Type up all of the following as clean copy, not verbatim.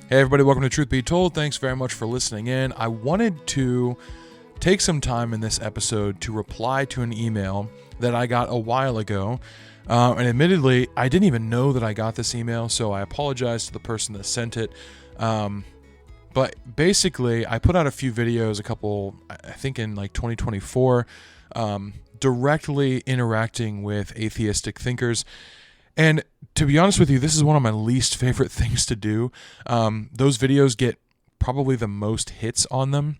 Hey everybody, welcome to Truth Be Told. Thanks very much for listening in. I wanted to take some time in this episode to reply to an email that I got a while ago. And admittedly, I didn't even know that I got this email, so I apologize to the person that sent it. But basically, I put out a few videos, I think in like 2024, directly interacting with atheistic thinkers. And to be honest with you, this is one of my least favorite things to do. Those videos get probably the most hits on them.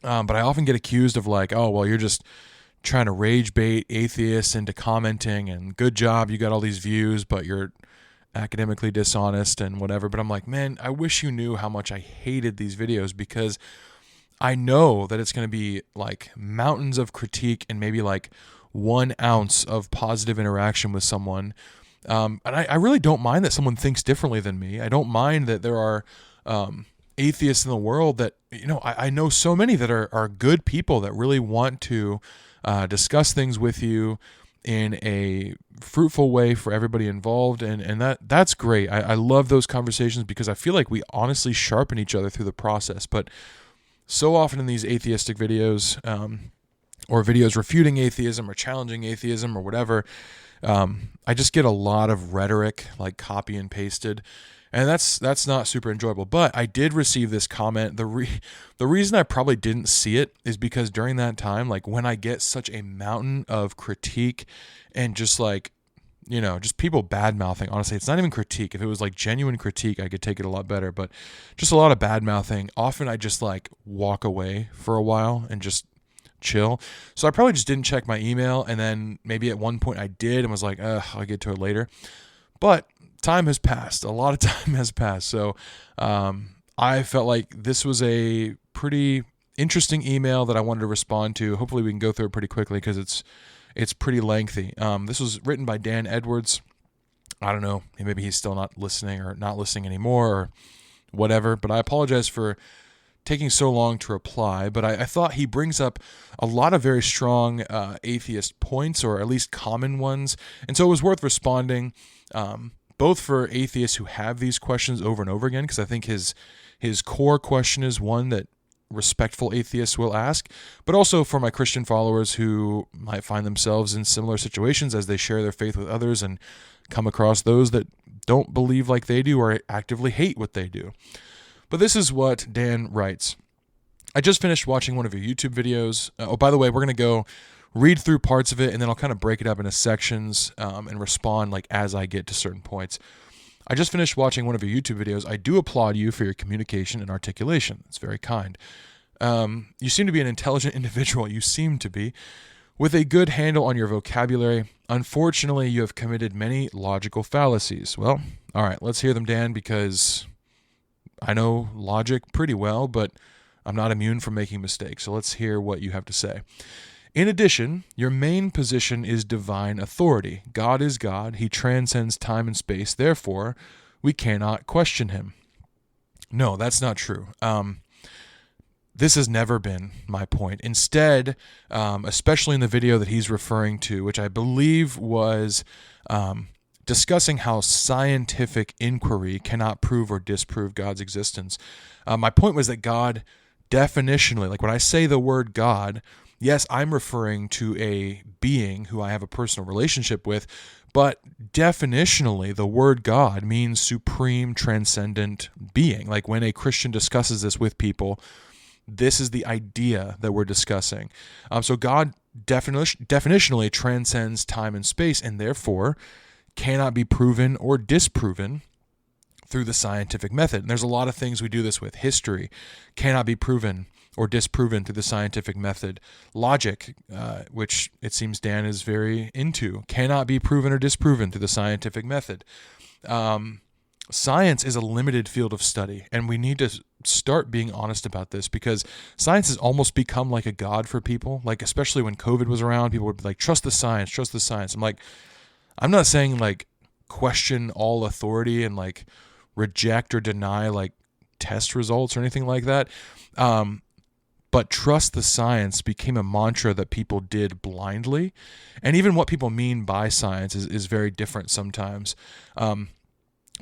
But I often get accused of like, oh, well, you're just trying to rage bait atheists into commenting and good job, you got all these views, but you're academically dishonest and whatever. But I'm like, man, I wish you knew how much I hated these videos, because I know that it's going to be like mountains of critique and maybe like 1 ounce of positive interaction with someone. And I really don't mind that someone thinks differently than me. I don't mind that there are atheists in the world that, I know so many that are good people that really want to discuss things with you in a fruitful way for everybody involved. And that's great. I love those conversations because I feel like we honestly sharpen each other through the process. But so often in these atheistic videos, or videos refuting atheism or challenging atheism or whatever, I just get a lot of rhetoric, like copy and pasted, and that's not super enjoyable. But I did receive this comment. The reason I probably didn't see it is because during that time, like when I get such a mountain of critique and just like, just people bad mouthing, honestly, it's not even critique. If it was like genuine critique, I could take it a lot better, but just a lot of bad mouthing. Often I just like walk away for a while and just chill. So I probably just didn't check my email, and then maybe at one point I did and was like, I'll get to it later. But time has passed. A lot of time has passed. So I felt like this was a pretty interesting email that I wanted to respond to. Hopefully we can go through it pretty quickly because it's pretty lengthy. This was written by Dan Edwards. I don't know, maybe he's still not listening or not listening anymore or whatever, but I apologize for taking so long to reply, but I thought he brings up a lot of very strong atheist points, or at least common ones, and so it was worth responding, both for atheists who have these questions over and over again, because I think his core question is one that respectful atheists will ask, but also for my Christian followers who might find themselves in similar situations as they share their faith with others and come across those that don't believe like they do or actively hate what they do. But this is what Dan writes. I just finished watching one of your YouTube videos. By the way, we're going to go read through parts of it, and then I'll kind of break it up into sections and respond like as I get to certain points. I just finished watching one of your YouTube videos. I do applaud you for your communication and articulation. It's very kind. You seem to be an intelligent individual. You seem to be, with a good handle on your vocabulary. Unfortunately, you have committed many logical fallacies. Well, all right, let's hear them, Dan, because I know logic pretty well, but I'm not immune from making mistakes. So let's hear what you have to say. In addition, your main position is divine authority. God is God. He transcends time and space. Therefore, we cannot question him. No, that's not true. This has never been my point. Instead, especially in the video that he's referring to, which I believe was discussing how scientific inquiry cannot prove or disprove God's existence. My point was that God definitionally, like when I say the word God, yes, I'm referring to a being who I have a personal relationship with, but definitionally, the word God means supreme, transcendent being. Like when a Christian discusses this with people, this is the idea that we're discussing. So God definitionally transcends time and space, and therefore cannot be proven or disproven through the scientific method. And there's a lot of things we do this with. History cannot be proven or disproven through the scientific method. Logic, which it seems Dan is very into, cannot be proven or disproven through the scientific method. Science is a limited field of study, and we need to start being honest about this, because science has almost become like a god for people. Like, especially when COVID was around, people would be like, trust the science, trust the science. I'm like, I'm not saying like question all authority and like reject or deny like test results or anything like that. But trust the science became a mantra that people did blindly. And even what people mean by science is very different sometimes.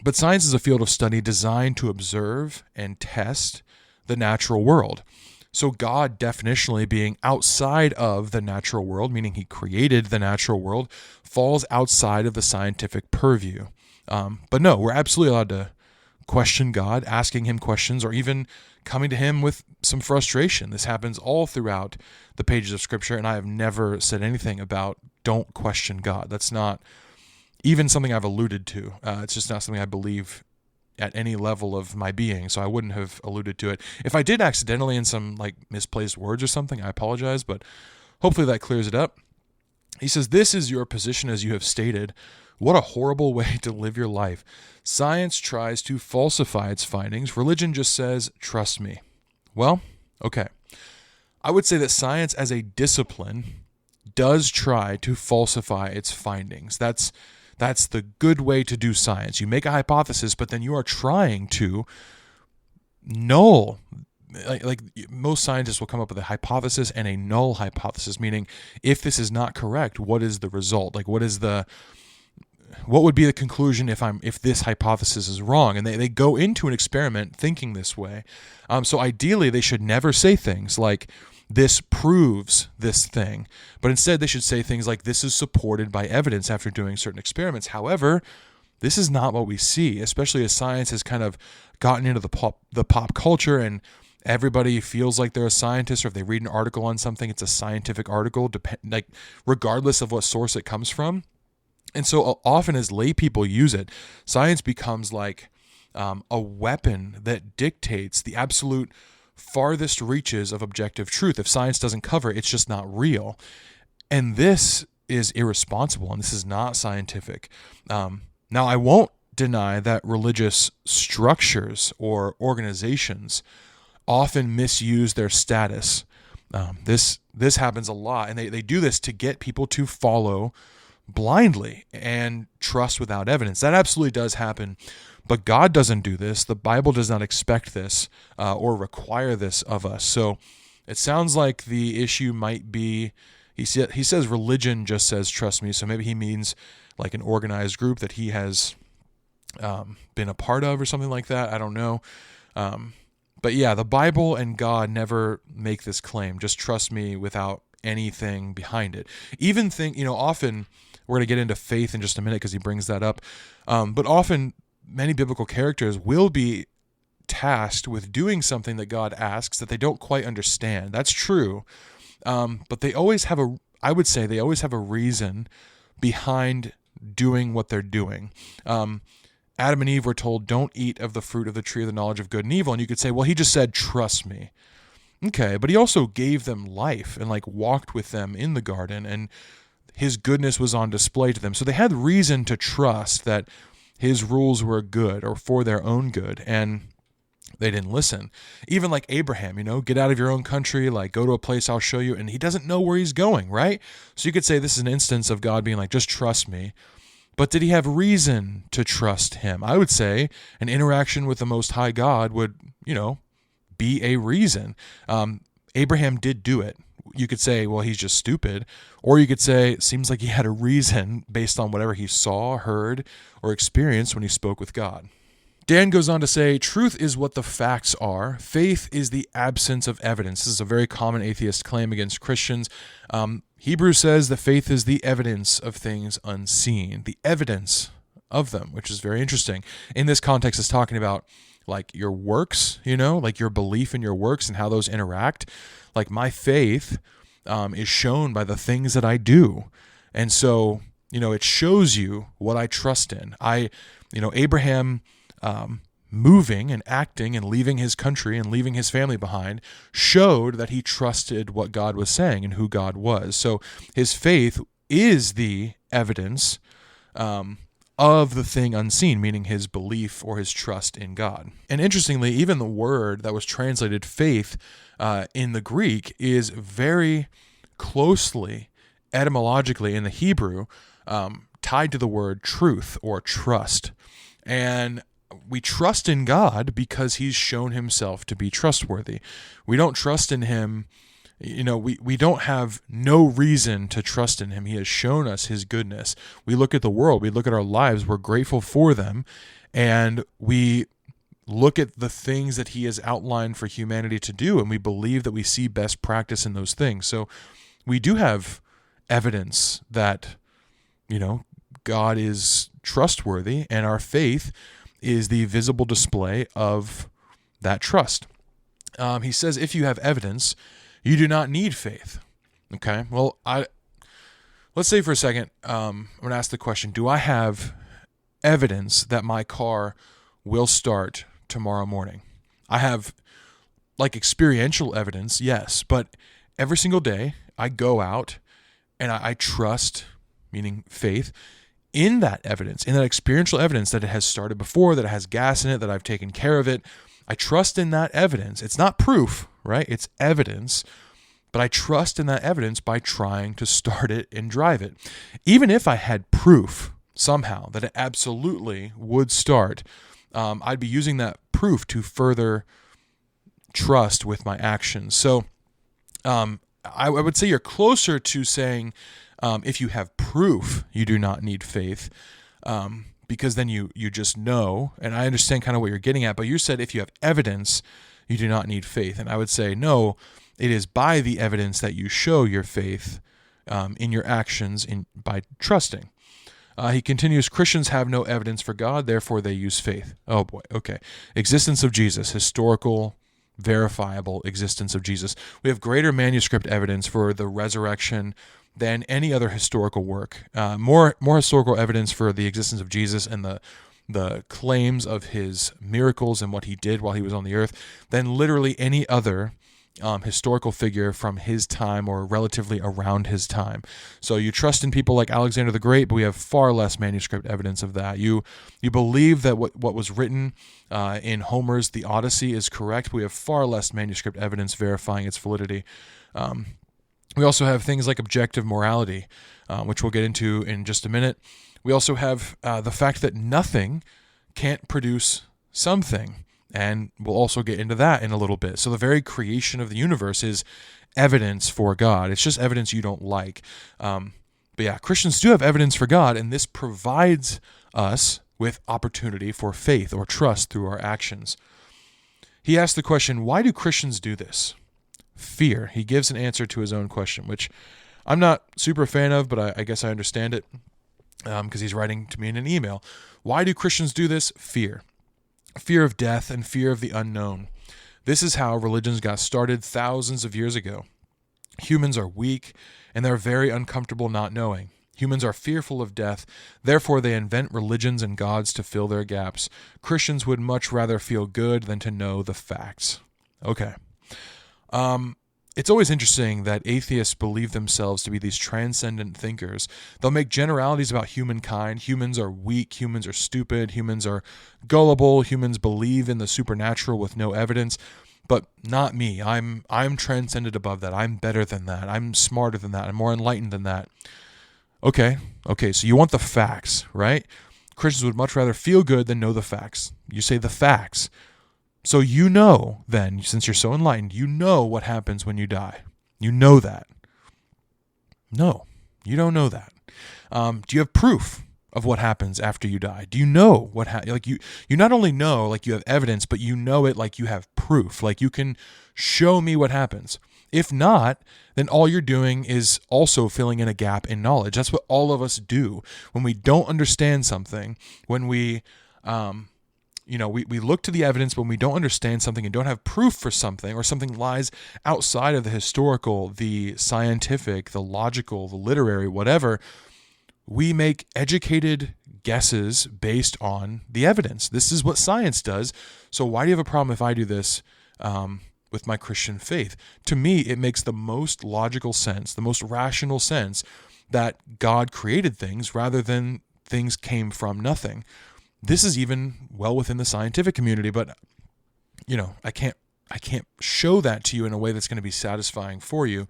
But science is a field of study designed to observe and test the natural world. So God definitionally being outside of the natural world, meaning he created the natural world, falls outside of the scientific purview. But no, we're absolutely allowed to question God, asking him questions, or even coming to him with some frustration. This happens all throughout the pages of Scripture, and I have never said anything about don't question God. That's not even something I've alluded to. It's just not something I believe at any level of my being, so I wouldn't have alluded to it. If I did accidentally in some misplaced words or something, I apologize, but hopefully that clears it up. He says, "This is your position as you have stated. What a horrible way to live your life. Science tries to falsify its findings. Religion just says, trust me." Well, okay. I would say that science as a discipline does try to falsify its findings. That's the good way to do science. You make a hypothesis, but then you are trying to null. Like most scientists will come up with a hypothesis and a null hypothesis, meaning if this is not correct, what is the result? What would be the conclusion if this hypothesis is wrong? And they go into an experiment thinking this way. So ideally, they should never say things like, this proves this thing, but instead they should say things like, this is supported by evidence after doing certain experiments. However, this is not what we see, especially as science has kind of gotten into the pop culture, and everybody feels like they're a scientist, or if they read an article on something, it's a scientific article, regardless of what source it comes from. And so often as lay people use it, science becomes like a weapon that dictates the absolute farthest reaches of objective truth. If science doesn't cover it, it's just not real. And this is irresponsible, and this is not scientific. Now, I won't deny that religious structures or organizations often misuse their status. This happens a lot, and they do this to get people to follow blindly and trust without evidence. That absolutely does happen, but God doesn't do this. The Bible does not expect this or require this of us. So it sounds like the issue might be, he says religion just says trust me, so maybe he means like an organized group that he has been a part of or something like that. I don't know. But yeah, the Bible and God never make this claim, just trust me, without anything behind it. Even often, we're going to get into faith in just a minute because he brings that up, but often many biblical characters will be tasked with doing something that God asks that they don't quite understand. That's true, but they always have I would say they always have a reason behind doing what they're doing. Adam and Eve were told, don't eat of the fruit of the tree of the knowledge of good and evil. And you could say, well, he just said, trust me. Okay, but he also gave them life and walked with them in the garden, and his goodness was on display to them. So they had reason to trust that his rules were good or for their own good, and they didn't listen. Even like Abraham, get out of your own country, go to a place I'll show you, and he doesn't know where he's going, right? So you could say this is an instance of God being like, just trust me. But did he have reason to trust him? I would say an interaction with the Most High God would, be a reason. Abraham did do it. You could say, well, he's just stupid. Or you could say, it seems like he had a reason based on whatever he saw, heard, or experienced when he spoke with God. Dan goes on to say, truth is what the facts are. Faith is the absence of evidence. This is a very common atheist claim against Christians. Hebrews says that faith is the evidence of things unseen, the evidence of them, which is very interesting. In this context, it's talking about your works, your belief in your works and how those interact. My faith is shown by the things that I do. And so, it shows you what I trust in. Abraham moving and acting and leaving his country and leaving his family behind showed that he trusted what God was saying and who God was. So his faith is the evidence of the thing unseen, meaning his belief or his trust in God. And interestingly, even the word that was translated faith in the Greek is very closely, etymologically in the Hebrew, tied to the word truth or trust. And we trust in God because he's shown himself to be trustworthy. We don't trust in him we don't have no reason to trust in him. He has shown us his goodness. We look at the world, we look at our lives, we're grateful for them, and we look at the things that he has outlined for humanity to do, and we believe that we see best practice in those things. So we do have evidence that, God is trustworthy, and our faith is the visible display of that trust. He says, if you have evidence, you do not need faith. Okay, well, let's say for a second, I'm going to ask the question, do I have evidence that my car will start tomorrow morning? I have experiential evidence, yes, but every single day I go out and I trust, meaning faith, in that evidence, in that experiential evidence that it has started before, that it has gas in it, that I've taken care of it. I trust in that evidence. It's not proof, right? It's evidence, but I trust in that evidence by trying to start it and drive it. Even if I had proof somehow that it absolutely would start, I'd be using that proof to further trust with my actions. So I would say you're closer to saying, if you have proof, you do not need faith, because then you just know, and I understand kind of what you're getting at, but you said if you have evidence, you do not need faith. And I would say, no, it is by the evidence that you show your faith in your actions by trusting. He continues, Christians have no evidence for God, therefore they use faith. Oh boy, okay. Existence of Jesus, historical, verifiable existence of Jesus. We have greater manuscript evidence for the resurrection than any other historical work. More historical evidence for the existence of Jesus and the claims of his miracles and what he did while he was on the earth than literally any other historical figure from his time or relatively around his time. So you trust in people like Alexander the Great, but we have far less manuscript evidence of that. You believe that what was written in Homer's The Odyssey is correct. We have far less manuscript evidence verifying its validity. We also have things like objective morality, which we'll get into in just a minute. We also have the fact that nothing can't produce something, and we'll also get into that in a little bit. So the very creation of the universe is evidence for God. It's just evidence you don't like. But yeah, Christians do have evidence for God, and this provides us with opportunity for faith or trust through our actions. He asked the question, why do Christians do this? Fear. He gives an answer to his own question, which I'm not super a fan of, but I guess I understand it because he's writing to me in an email. Why do Christians do this? Fear. Fear of death and fear of the unknown. This is how religions got started thousands of years ago. Humans are weak, and they're very uncomfortable not knowing. Humans are fearful of death, therefore they invent religions and gods to fill their gaps. Christians would much rather feel good than to know the facts. Okay. It's always interesting that atheists believe themselves to be these transcendent thinkers. They'll make generalities about humankind. Humans are weak. Humans are stupid. Humans are gullible. Humans believe in the supernatural with no evidence. But not me. I'm transcended above that. I'm better than that. I'm smarter than that. I'm more enlightened than that. Okay, so you want the facts, right? Christians would much rather feel good than know the facts. You say the facts. So you know then, since you're so enlightened, you know what happens when you die. You know that. No, you don't know that. Do you have proof of what happens after you die? Do you know what you not only know, like you have evidence, but you know it like you have proof. Like you can show me what happens. If not, then all you're doing is also filling in a gap in knowledge. That's what all of us do when we don't understand something, when we look to the evidence when we don't understand something and don't have proof for something, or something lies outside of the historical, the scientific, the logical, the literary, whatever. We make educated guesses based on the evidence. This is what science does. So why do you have a problem if I do this with my Christian faith? To me, it makes the most logical sense, the most rational sense that God created things rather than things came from nothing. This is even well within the scientific community, but I can't show that to you in a way that's going to be satisfying for you.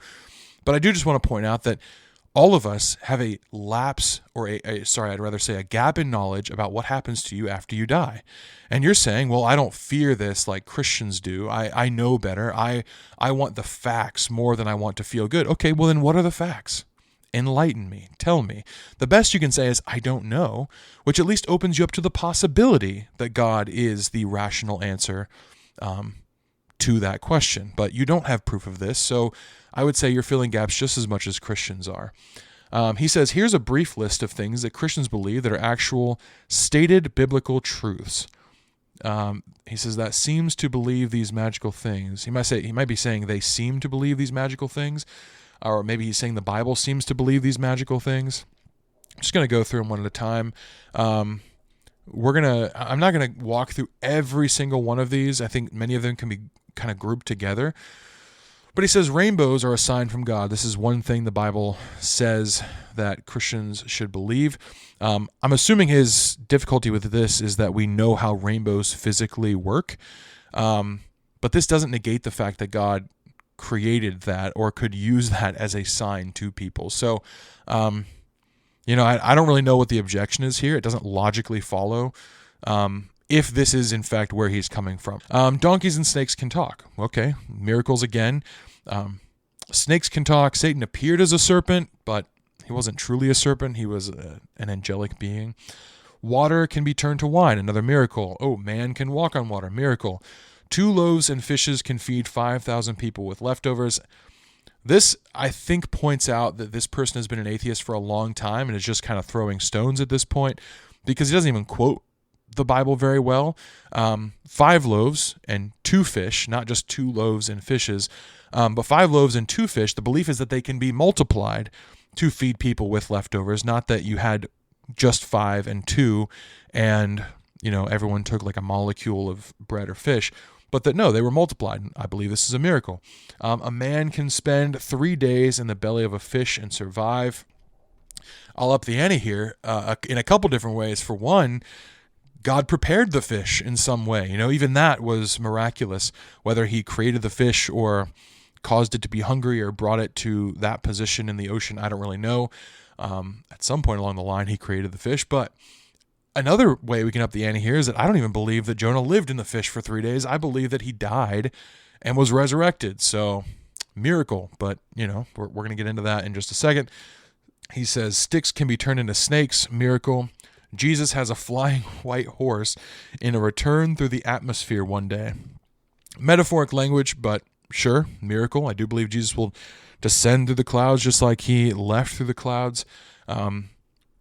But I do just want to point out that all of us have a lapse, or I'd rather say a gap in knowledge about what happens to you after you die. And you're saying, well, I don't fear this like Christians do. I know better. I want the facts more than I want to feel good. Okay, well then what are the facts? Enlighten me. Tell me. The best you can say is, I don't know, which at least opens you up to the possibility that God is the rational answer to that question. But you don't have proof of this, so I would say you're filling gaps just as much as Christians are. He says, here's a brief list of things that Christians believe that are actual stated biblical truths. He says that seems to believe these magical things. He might be saying they seem to believe these magical things, or maybe he's saying the Bible seems to believe these magical things. I'm just going to go through them one at a time. I'm not going to walk through every single one of these. I think many of them can be kind of grouped together. But he says rainbows are a sign from God. This is one thing the Bible says that Christians should believe. I'm assuming his difficulty with this is that we know how rainbows physically work. But this doesn't negate the fact that God created that or could use that as a sign to people. So, I don't really know what the objection is here. It doesn't logically follow if this is in fact where he's coming from. Donkeys and snakes can talk. Okay, miracles again. Snakes can talk. Satan appeared as a serpent, but he wasn't truly a serpent. He was an angelic being. Water can be turned to wine. Another miracle. Oh, man can walk on water. Miracle. 2 loaves and fishes can feed 5,000 people with leftovers. This, I think, points out that this person has been an atheist for a long time and is just kind of throwing stones at this point, because he doesn't even quote the Bible very well. 5 loaves and 2 fish, not just 2 loaves and fishes, but 5 loaves and 2 fish. The belief is that they can be multiplied to feed people with leftovers, not that you had just 5 and 2 and, everyone took like a molecule of bread or fish. But that, no, they were multiplied. I believe this is a miracle. A man can spend 3 days in the belly of a fish and survive. I'll up the ante here in a couple different ways. For one, God prepared the fish in some way. Even that was miraculous. Whether he created the fish or caused it to be hungry or brought it to that position in the ocean, I don't really know. At some point along the line, he created the fish. But another way we can up the ante here is that I don't even believe that Jonah lived in the fish for 3 days. I believe that he died and was resurrected. So, miracle. But, we're going to get into that in just a second. He says sticks can be turned into snakes. Miracle. Jesus has a flying white horse in a return through the atmosphere one day. Metaphoric language, but sure, miracle. I do believe Jesus will descend through the clouds just like he left through the clouds.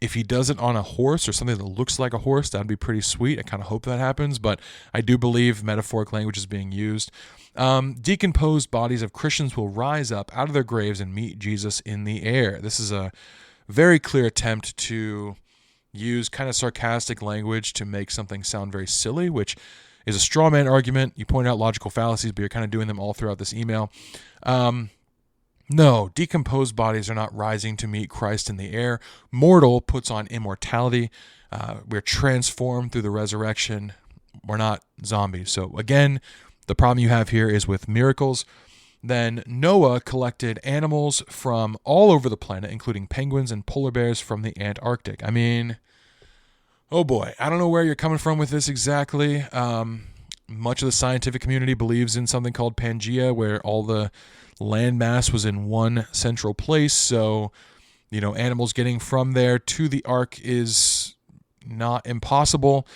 If he does it on a horse or something that looks like a horse, that'd be pretty sweet. I kind of hope that happens, but I do believe metaphoric language is being used. Decomposed bodies of Christians will rise up out of their graves and meet Jesus in the air. This is a very clear attempt to use kind of sarcastic language to make something sound very silly, which is a straw man argument. You point out logical fallacies, but you're kind of doing them all throughout this email. No, decomposed bodies are not rising to meet Christ in the air. Mortal puts on immortality. We're transformed through the resurrection. We're not zombies. So again, the problem you have here is with miracles. Then Noah collected animals from all over the planet, including penguins and polar bears from the Antarctic. I mean, oh boy, I don't know where you're coming from with this exactly. Much of the scientific community believes in something called Pangea, where all the land mass was in one central place. So, animals getting from there to the ark is not impossible.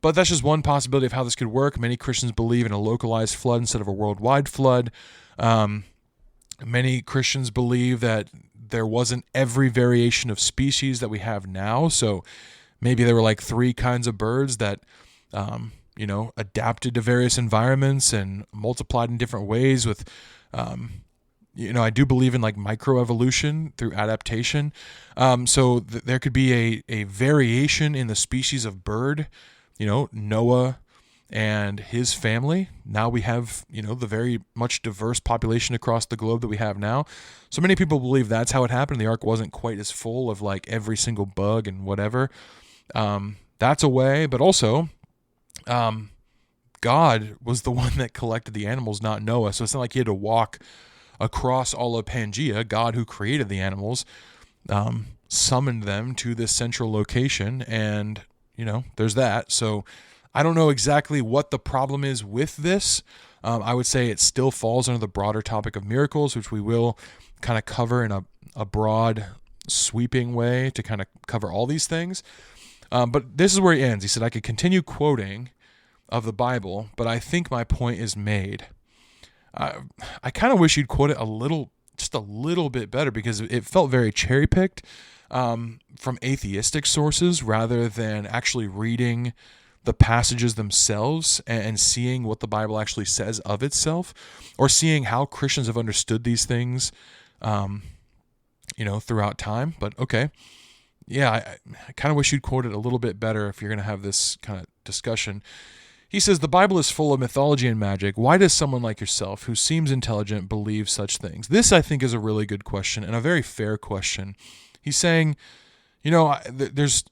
But that's just one possibility of how this could work. Many Christians believe in a localized flood instead of a worldwide flood. Many Christians believe that there wasn't every variation of species that we have now. So maybe there were like 3 kinds of birds that, adapted to various environments and multiplied in different ways with, I do believe in like microevolution through adaptation. So there could be a variation in the species of bird, Noah and his family. Now we have, the very much diverse population across the globe that we have now. So many people believe that's how it happened. The ark wasn't quite as full of like every single bug and whatever. That's a way, but also, God was the one that collected the animals, not Noah. So it's not like he had to walk across all of Pangea. God, who created the animals, summoned them to this central location, and there's that. So I don't know exactly what the problem is with this. I would say it still falls under the broader topic of miracles, which we will kind of cover in a broad, sweeping way to kind of cover all these things. But this is where he ends. He said, I could continue quoting of the Bible, but I think my point is made. I kind of wish you'd quote it just a little bit better, because it felt very cherry-picked from atheistic sources rather than actually reading the passages themselves and seeing what the Bible actually says of itself, or seeing how Christians have understood these things, throughout time. But okay. Yeah, I kind of wish you'd quote it a little bit better if you're going to have this kind of discussion. He says, the Bible is full of mythology and magic. Why does someone like yourself, who seems intelligent, believe such things? This, I think, is a really good question, and a very fair question. He's saying, there's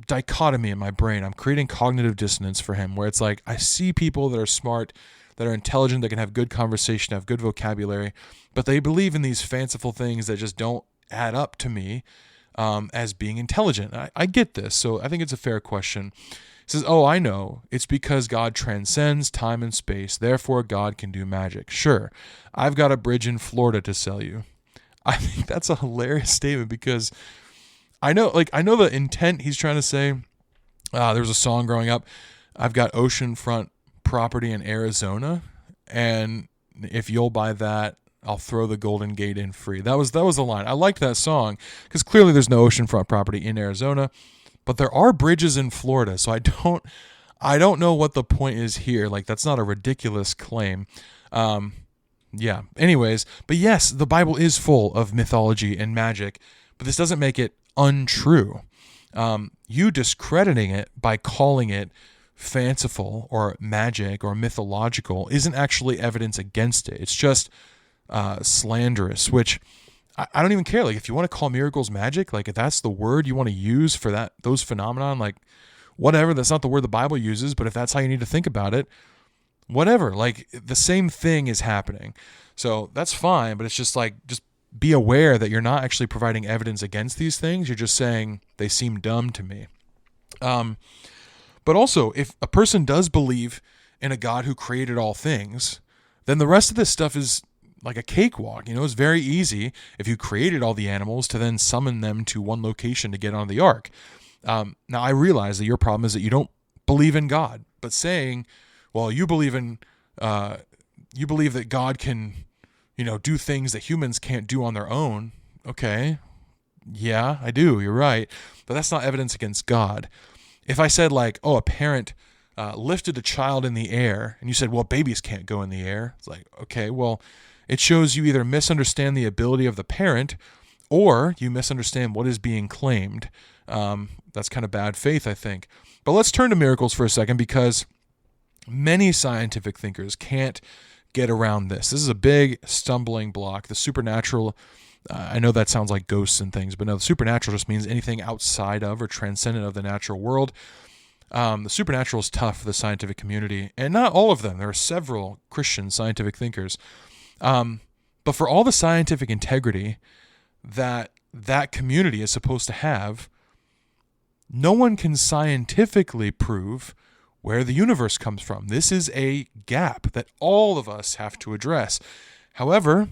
dichotomy in my brain. I'm creating cognitive dissonance for him, where it's like, I see people that are smart, that are intelligent, that can have good conversation, have good vocabulary, but they believe in these fanciful things that just don't add up to me as being intelligent. I get this, so I think it's a fair question. He says, I know. It's because God transcends time and space. Therefore, God can do magic. Sure, I've got a bridge in Florida to sell you. I think that's a hilarious statement, because I know the intent he's trying to say. There was a song growing up, I've got oceanfront property in Arizona, and if you'll buy that, I'll throw the Golden Gate in free. That was the line. I liked that song, because clearly there's no oceanfront property in Arizona, but there are bridges in Florida. So I don't know what the point is here. Like, that's not a ridiculous claim. Yeah. Anyways, but yes, the Bible is full of mythology and magic, but this doesn't make it untrue. You discrediting it by calling it fanciful or magic or mythological isn't actually evidence against it. It's just slanderous, which I don't even care. Like, if you want to call miracles magic, like, if that's the word you want to use for those phenomenon, like, whatever, that's not the word the Bible uses, but if that's how you need to think about it, whatever. Like, the same thing is happening. So that's fine, but it's just like, just be aware that you're not actually providing evidence against these things. You're just saying they seem dumb to me. But also, if a person does believe in a God who created all things, then the rest of this stuff is like a cakewalk. It's very easy, if you created all the animals, to then summon them to one location to get on the ark. Now, I realize that your problem is that you don't believe in God, but saying, well, you believe that God can, do things that humans can't do on their own. Okay. Yeah, I do. You're right. But that's not evidence against God. If I said, like, a parent lifted a child in the air, and you said, well, babies can't go in the air. It's like, okay, well, it shows you either misunderstand the ability of the parent, or you misunderstand what is being claimed. That's kind of bad faith, I think. But let's turn to miracles for a second, because many scientific thinkers can't get around this. This is a big stumbling block. The supernatural, I know that sounds like ghosts and things, but no, the supernatural just means anything outside of or transcendent of the natural world. The supernatural is tough for the scientific community, and not all of them. There are several Christian scientific thinkers. But for all the scientific integrity that community is supposed to have, no one can scientifically prove where the universe comes from. This is a gap that all of us have to address. However,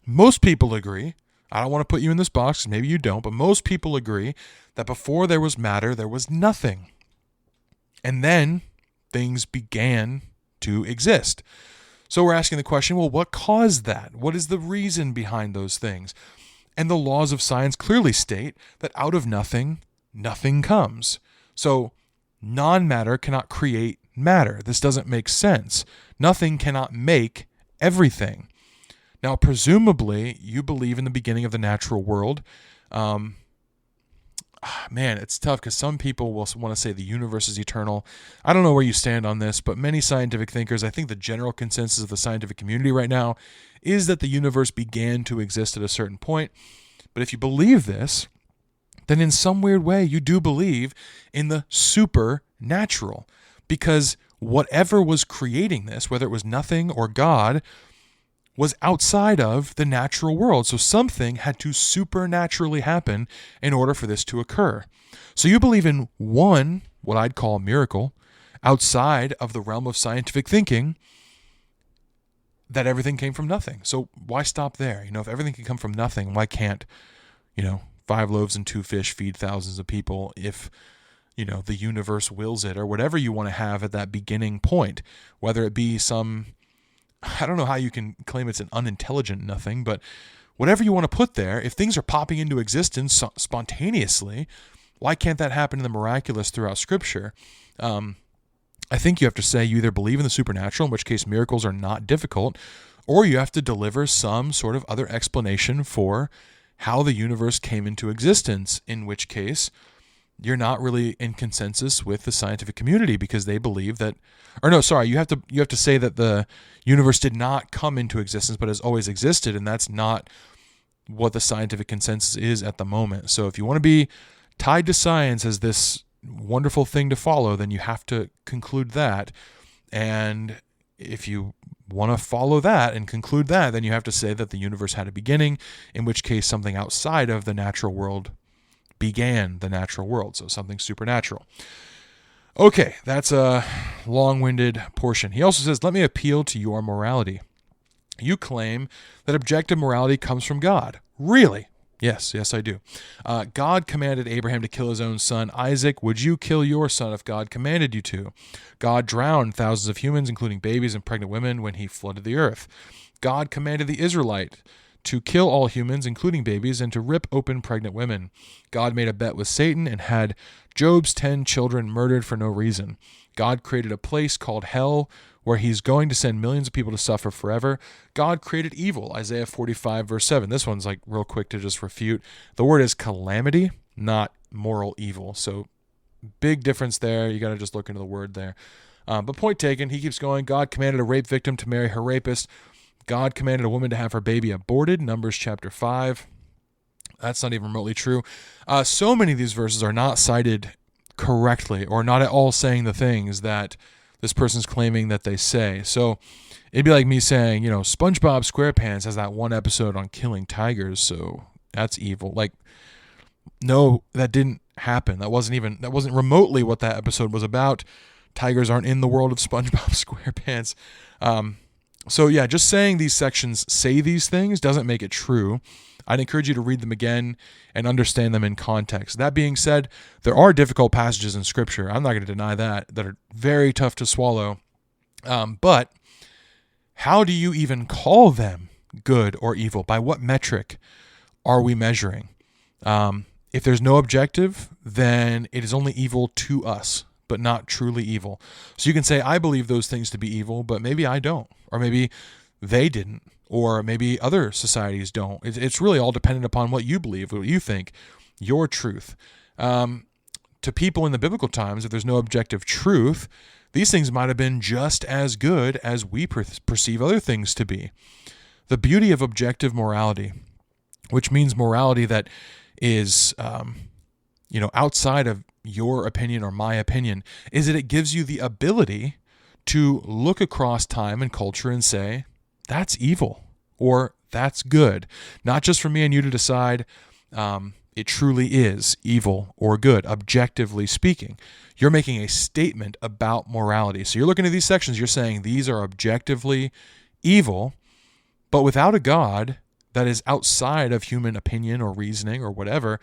most people agree, I don't want to put you in this box, maybe you don't, but most people agree that before there was matter, there was nothing. And then things began to exist. So we're asking the question, well, what caused that? What is the reason behind those things? And the laws of science clearly state that out of nothing, nothing comes. So non-matter cannot create matter. This doesn't make sense. Nothing cannot make everything. Now, presumably, you believe in the beginning of the natural world. Man, it's tough, because some people will want to say the universe is eternal. I don't know where you stand on this, but many scientific thinkers, I think the general consensus of the scientific community right now is that the universe began to exist at a certain point. But if you believe this, then in some weird way, you do believe in the supernatural, because whatever was creating this, whether it was nothing or God, was outside of the natural world. So something had to supernaturally happen in order for this to occur. So you believe in one, what I'd call a miracle, outside of the realm of scientific thinking, that everything came from nothing. So why stop there? If everything can come from nothing, why can't, 5 loaves and 2 fish feed thousands of people if, the universe wills it, or whatever you want to have at that beginning point, whether it be I don't know how you can claim it's an unintelligent nothing, but whatever you want to put there, if things are popping into existence spontaneously, why can't that happen in the miraculous throughout Scripture? I think you have to say you either believe in the supernatural, in which case miracles are not difficult, or you have to deliver some sort of other explanation for how the universe came into existence, in which case you're not really in consensus with the scientific community, because they believe that, you have to say that the universe did not come into existence but has always existed, and that's not what the scientific consensus is at the moment. So if you want to be tied to science as this wonderful thing to follow, then you have to conclude that. And if you want to follow that and conclude that, then you have to say that the universe had a beginning, in which case something outside of the natural world began the natural world, so something supernatural. Okay, that's a long-winded portion. He also says, let me appeal to your morality. You claim that objective morality comes from God. Really? Yes, I do. God commanded Abraham to kill his own son, Isaac. Would you kill your son if God commanded you to? God drowned thousands of humans, including babies and pregnant women, when he flooded the earth. God commanded the Israelite to kill all humans, including babies, and to rip open pregnant women. God made a bet with Satan and had Job's 10 children murdered for no reason. God created a place called hell, where he's going to send millions of people to suffer forever. God created evil, Isaiah 45, verse 7. This one's real quick to just refute. The word is calamity, not moral evil. So big difference there. You got to just look into the word there. But point taken, he keeps going. God commanded a rape victim to marry her rapist. God commanded a woman to have her baby aborted, Numbers chapter 5. That's not even remotely true. So many of these verses are not cited correctly, or not at all saying the things that this person's claiming that they say. So it'd be like me saying, SpongeBob SquarePants has that one episode on killing tigers, so that's evil. No, that didn't happen. That wasn't remotely what that episode was about. Tigers aren't in the world of SpongeBob SquarePants. So yeah, just saying these sections say these things doesn't make it true. I'd encourage you to read them again and understand them in context. That being said, there are difficult passages in Scripture. I'm not going to deny that are very tough to swallow. But how do you even call them good or evil? By what metric are we measuring? If there's no objective, then it is only evil to us, but not truly evil. So you can say, I believe those things to be evil, but maybe I don't. Or maybe they didn't. Or maybe other societies don't. It's really all dependent upon what you believe, what you think, your truth. To people in the biblical times, if there's no objective truth, these things might have been just as good as we perceive other things to be. The beauty of objective morality, which means morality that is, outside of your opinion or my opinion, is that it gives you the ability to look across time and culture and say, that's evil, or that's good. Not just for me and you to decide it truly is evil or good, objectively speaking. You're making a statement about morality. So you're looking at these sections, you're saying these are objectively evil, but without a God that is outside of human opinion or reasoning or whatever,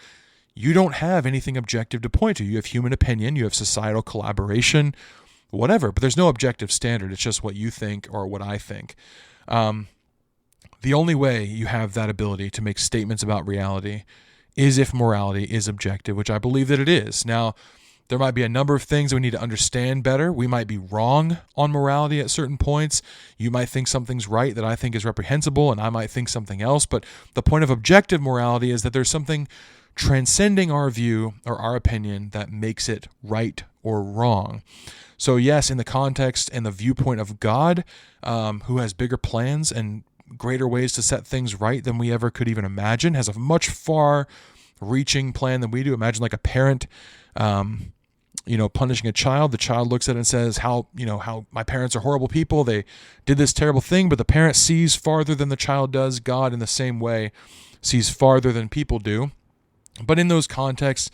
you don't have anything objective to point to. You have human opinion, you have societal collaboration, whatever, but there's no objective standard. It's just what you think or what I think. The only way you have that ability to make statements about reality is if morality is objective, which I believe that it is. Now, there might be a number of things that we need to understand better. We might be wrong on morality at certain points. You might think something's right that I think is reprehensible, and I might think something else. But the point of objective morality is that there's something transcending our view or our opinion that makes it right or wrong. So yes, in the context and the viewpoint of God, who has bigger plans and greater ways to set things right than we ever could even imagine, has a much far-reaching plan than we do. Imagine like a parent punishing a child. The child looks at it and says, how my parents are horrible people. They did this terrible thing, but the parent sees farther than the child does. God, in the same way, sees farther than people do. But in those contexts,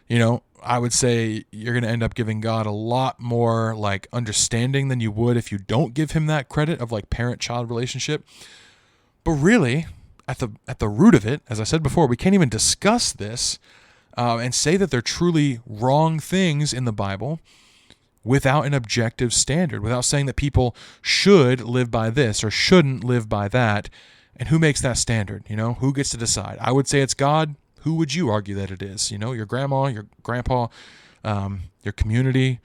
I would say you're going to end up giving God a lot more like understanding than you would if you don't give him that credit of like parent-child relationship. But really, at the root of it, as I said before, we can't even discuss this and say that they're truly wrong things in the Bible without an objective standard, without saying that people should live by this or shouldn't live by that. And who makes that standard? Who gets to decide? I would say it's God. Who would you argue that it is? Your grandma, your grandpa, your community,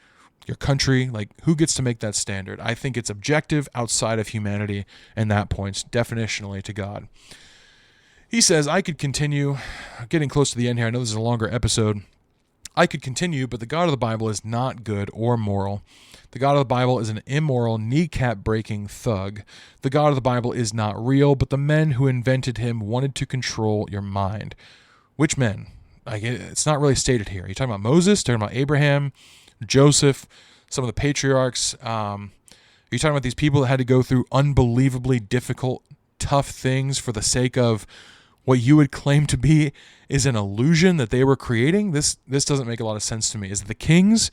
your country. Like, who gets to make that standard? I think it's objective outside of humanity, and that points definitionally to God. He says, I could continue, getting close to the end here. I know this is a longer episode. I could continue, but the God of the Bible is not good or moral. The God of the Bible is an immoral, kneecap-breaking thug. The God of the Bible is not real, but the men who invented him wanted to control your mind. Which men? It's not really stated here. Are you talking about Moses? Talking about Abraham, Joseph, some of the patriarchs? Are you talking about these people that had to go through unbelievably difficult, tough things for the sake of what you would claim to be is an illusion that they were creating? This doesn't make a lot of sense to me. Is it the kings,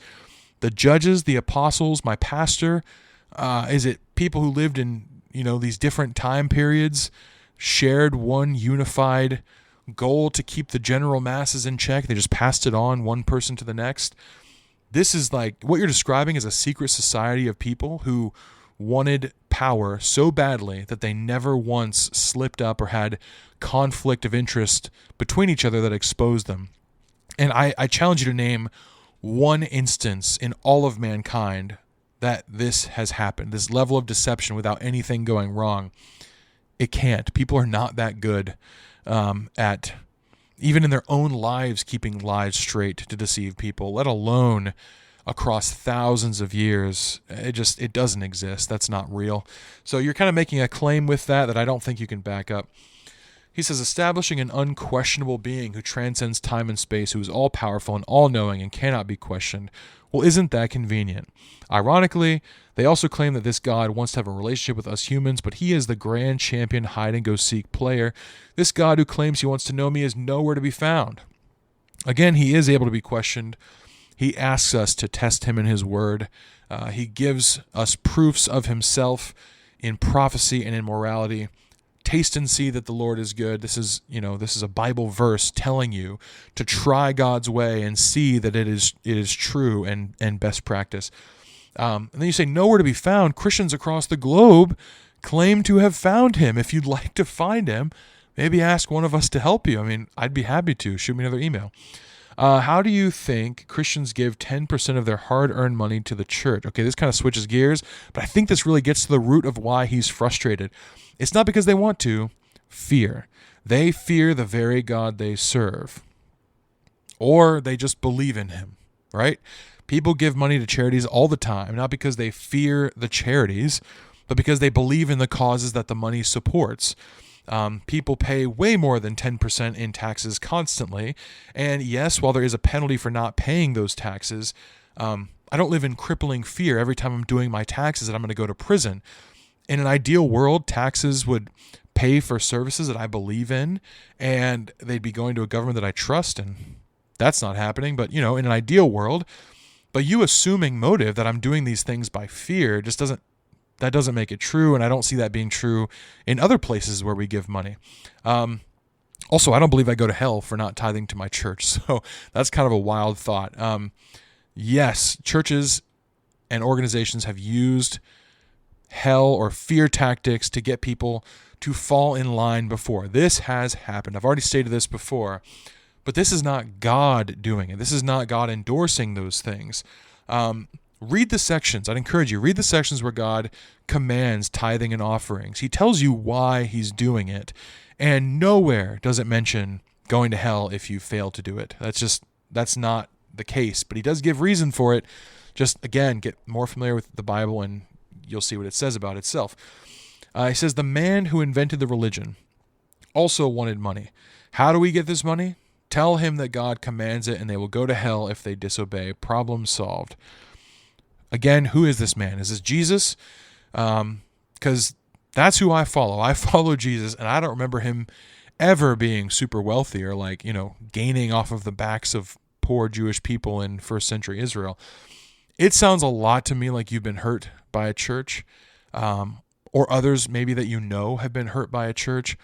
the judges, the apostles, my pastor? Is it people who lived in these different time periods, shared one unified goal to keep the general masses in check? They just passed it on one person to the next. This is like what you're describing is a secret society of people who wanted power so badly that they never once slipped up or had conflict of interest between each other that exposed them. And I challenge you to name one instance in all of mankind that this has happened, this level of deception without anything going wrong. It can't. People are not that good at, even in their own lives, keeping lies straight to deceive people, let alone across thousands of years. It doesn't exist. That's not real. So you're kind of making a claim with that I don't think you can back up. He says, establishing an unquestionable being who transcends time and space, who is all-powerful and all-knowing and cannot be questioned. Well, isn't that convenient? Ironically, they also claim that this God wants to have a relationship with us humans, but he is the grand champion hide-and-go-seek player. This God who claims he wants to know me is nowhere to be found. Again, he is able to be questioned. He asks us to test him in his word. He gives us proofs of himself in prophecy and in morality. Taste and see that the Lord is good. This is a Bible verse telling you to try God's way and see that it is true and best practice. And then you say nowhere to be found. Christians across the globe claim to have found him. If you'd like to find him, maybe ask one of us to help you. I mean, I'd be happy to. Shoot me another email. How do you think Christians give 10% of their hard-earned money to the church? Okay, this kind of switches gears, but I think this really gets to the root of why he's frustrated. It's not because they want to. Fear. They fear the very God they serve. Or they just believe in him, right? People give money to charities all the time, not because they fear the charities, but because they believe in the causes that the money supports. People pay way more than 10% in taxes constantly. And yes, while there is a penalty for not paying those taxes, I don't live in crippling fear every time I'm doing my taxes that I'm going to go to prison. In an ideal world, taxes would pay for services that I believe in, and they'd be going to a government that I trust, and that's not happening. But, in an ideal world, but you assuming motive that I'm doing these things by fear just doesn't make it true, and I don't see that being true in other places where we give money. Also, I don't believe I go to hell for not tithing to my church, so that's kind of a wild thought. Yes, churches and organizations have used hell or fear tactics to get people to fall in line before. This has happened. I've already stated this before, but this is not God doing it. This is not God endorsing those things. Read the sections. I'd encourage you, read the sections where God commands tithing and offerings. He tells you why he's doing it, and nowhere does it mention going to hell if you fail to do it. That's not the case, but he does give reason for it. Just, again, get more familiar with the Bible and you'll see what it says about itself. He says, the man who invented the religion also wanted money. How do we get this money? Tell him that God commands it and they will go to hell if they disobey. Problem solved. Again, who is this man? Is this Jesus? Because that's who I follow. I follow Jesus, and I don't remember him ever being super wealthy or gaining off of the backs of poor Jewish people in first century Israel. It sounds a lot to me like you've been hurt by a church, or others maybe that have been hurt by a church.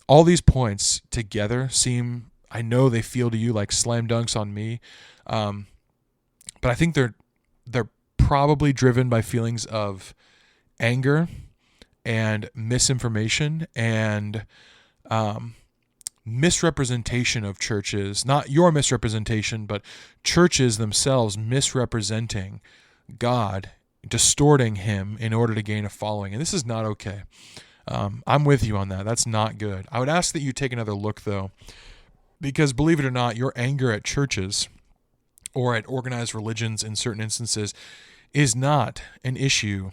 All these points together seem, I know they feel to you like slam dunks on me, but I think they're probably driven by feelings of anger and misinformation and misrepresentation of churches, not your misrepresentation, but churches themselves misrepresenting God, distorting him in order to gain a following. And this is not okay. I'm with you on that. That's not good. I would ask that you take another look, though, because believe it or not, your anger at churches or at organized religions in certain instances is not an issue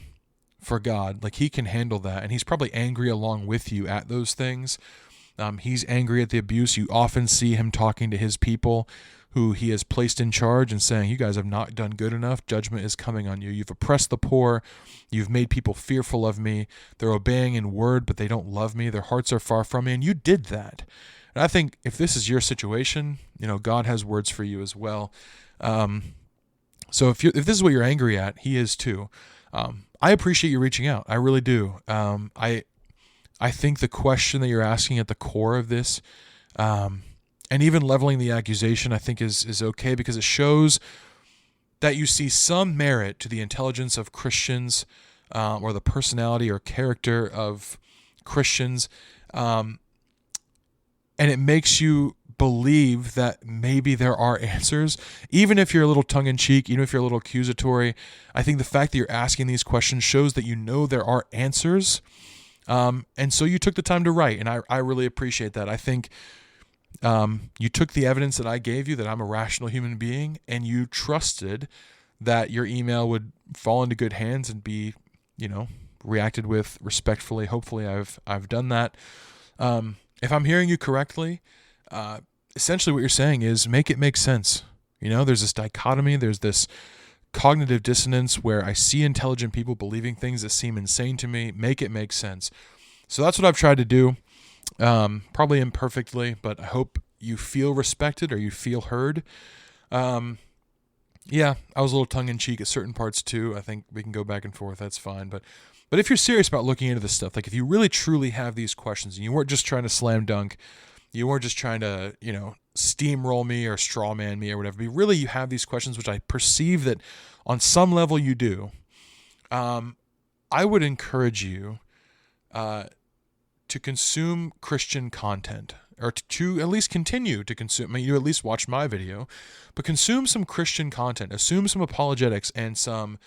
for God. Like, he can handle that, and he's probably angry along with you at those things. He's angry at the abuse. You often see him talking to his people who he has placed in charge and saying, you guys have not done good enough. Judgment is coming on you. You've oppressed the poor. You've made people fearful of me. They're obeying in word, but they don't love me. Their hearts are far from me. And you did that. And I think if this is your situation, God has words for you as well. So if this is what you're angry at, he is too. I appreciate you reaching out. I really do. I think the question that you're asking at the core of this, and even leveling the accusation, I think is okay, because it shows that you see some merit to the intelligence of Christians, or the personality or character of Christians, and it makes you believe that maybe there are answers, even if you're a little tongue-in-cheek, even if you're a little accusatory. I think the fact that you're asking these questions shows that there are answers, and so you took the time to write, and I really appreciate that. I think you took the evidence that I gave you, that I'm a rational human being, and you trusted that your email would fall into good hands and be, reacted with respectfully. Hopefully I've done that. If I'm hearing you correctly, essentially what you're saying is make it make sense. There's this dichotomy, there's this cognitive dissonance where I see intelligent people believing things that seem insane to me. Make it make sense. So that's what I've tried to do. Probably imperfectly, but I hope you feel respected or you feel heard. Yeah, I was a little tongue-in-cheek at certain parts too. I think we can go back and forth. That's fine. But if you're serious about looking into this stuff, like if you really truly have these questions and you weren't just trying to slam dunk, you weren't just trying to, steamroll me or straw man me or whatever, but really you have these questions, which I perceive that on some level you do, I would encourage you to consume Christian content, or to at least continue to consume. I mean, you at least watch my video, but consume some Christian content, assume some apologetics and some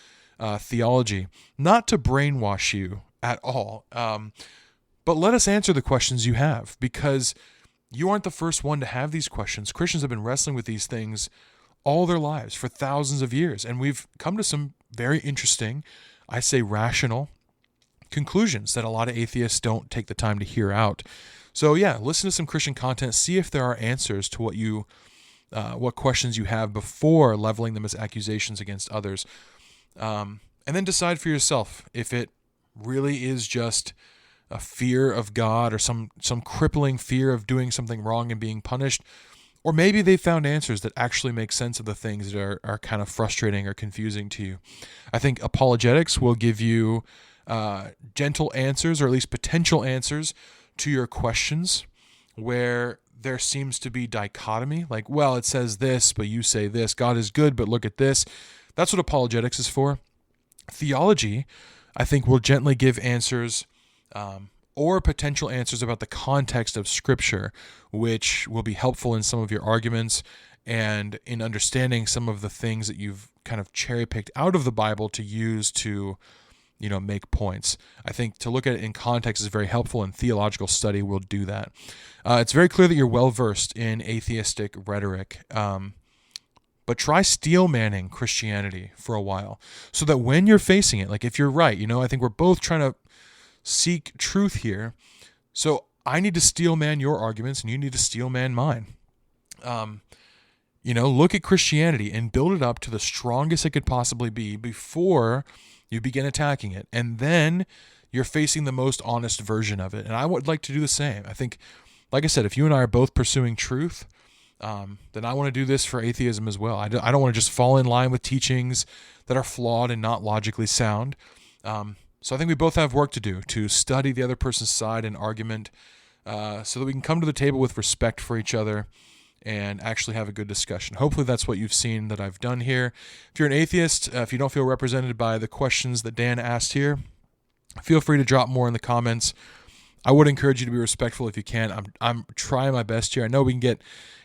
theology, not to brainwash you at all, but let us answer the questions you have, because you aren't the first one to have these questions. Christians have been wrestling with these things all their lives for thousands of years, and we've come to some very interesting, I say rational, conclusions that a lot of atheists don't take the time to hear out. So yeah, listen to some Christian content, see if there are answers to what questions you have before leveling them as accusations against others, and then decide for yourself if it really is just a fear of God or some crippling fear of doing something wrong and being punished, or maybe they found answers that actually make sense of the things that are kind of frustrating or confusing to you. I think apologetics will give you gentle answers, or at least potential answers to your questions where there seems to be dichotomy, like, well, it says this, but you say this. God is good, but look at this. That's what apologetics is for. Theology, I think, will gently give answers or potential answers about the context of Scripture, which will be helpful in some of your arguments and in understanding some of the things that you've kind of cherry-picked out of the Bible to use to, make points. I think to look at it in context is very helpful, and theological study will do that. It's very clear that you're well-versed in atheistic rhetoric, but try steel-manning Christianity for a while so that when you're facing it, like if you're right, I think we're both trying to seek truth here. So I need to steel man your arguments and you need to steel man mine. Look at Christianity and build it up to the strongest it could possibly be before you begin attacking it. And then you're facing the most honest version of it. And I would like to do the same. I think, like I said, if you and I are both pursuing truth, then I want to do this for atheism as well. I don't want to just fall in line with teachings that are flawed and not logically sound. So I think we both have work to do to study the other person's side and argument so that we can come to the table with respect for each other and actually have a good discussion. Hopefully that's what you've seen that I've done here. If you're an atheist, if you don't feel represented by the questions that Dan asked here, feel free to drop more in the comments. I would encourage you to be respectful if you can. I'm trying my best here. I know we can get,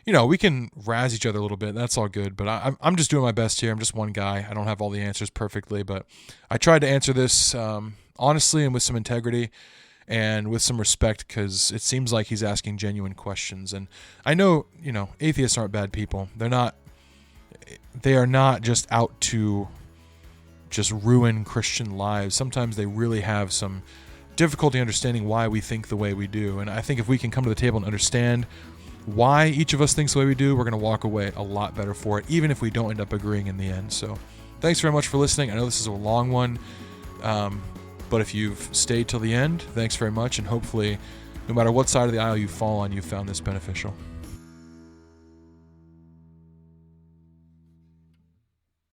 we can razz each other a little bit. That's all good, but I'm just doing my best here. I'm just one guy. I don't have all the answers perfectly, but I tried to answer this honestly and with some integrity and with some respect, because it seems like he's asking genuine questions. And I know, atheists aren't bad people. They are not just out to just ruin Christian lives. Sometimes they really have some difficulty understanding why we think the way we do. And I think if we can come to the table and understand why each of us thinks the way we do, we're going to walk away a lot better for it, even if we don't end up agreeing in the end. So thanks very much for listening. I know this is a long one, but if you've stayed till the end, thanks very much. And hopefully, no matter what side of the aisle you fall on, you found this beneficial.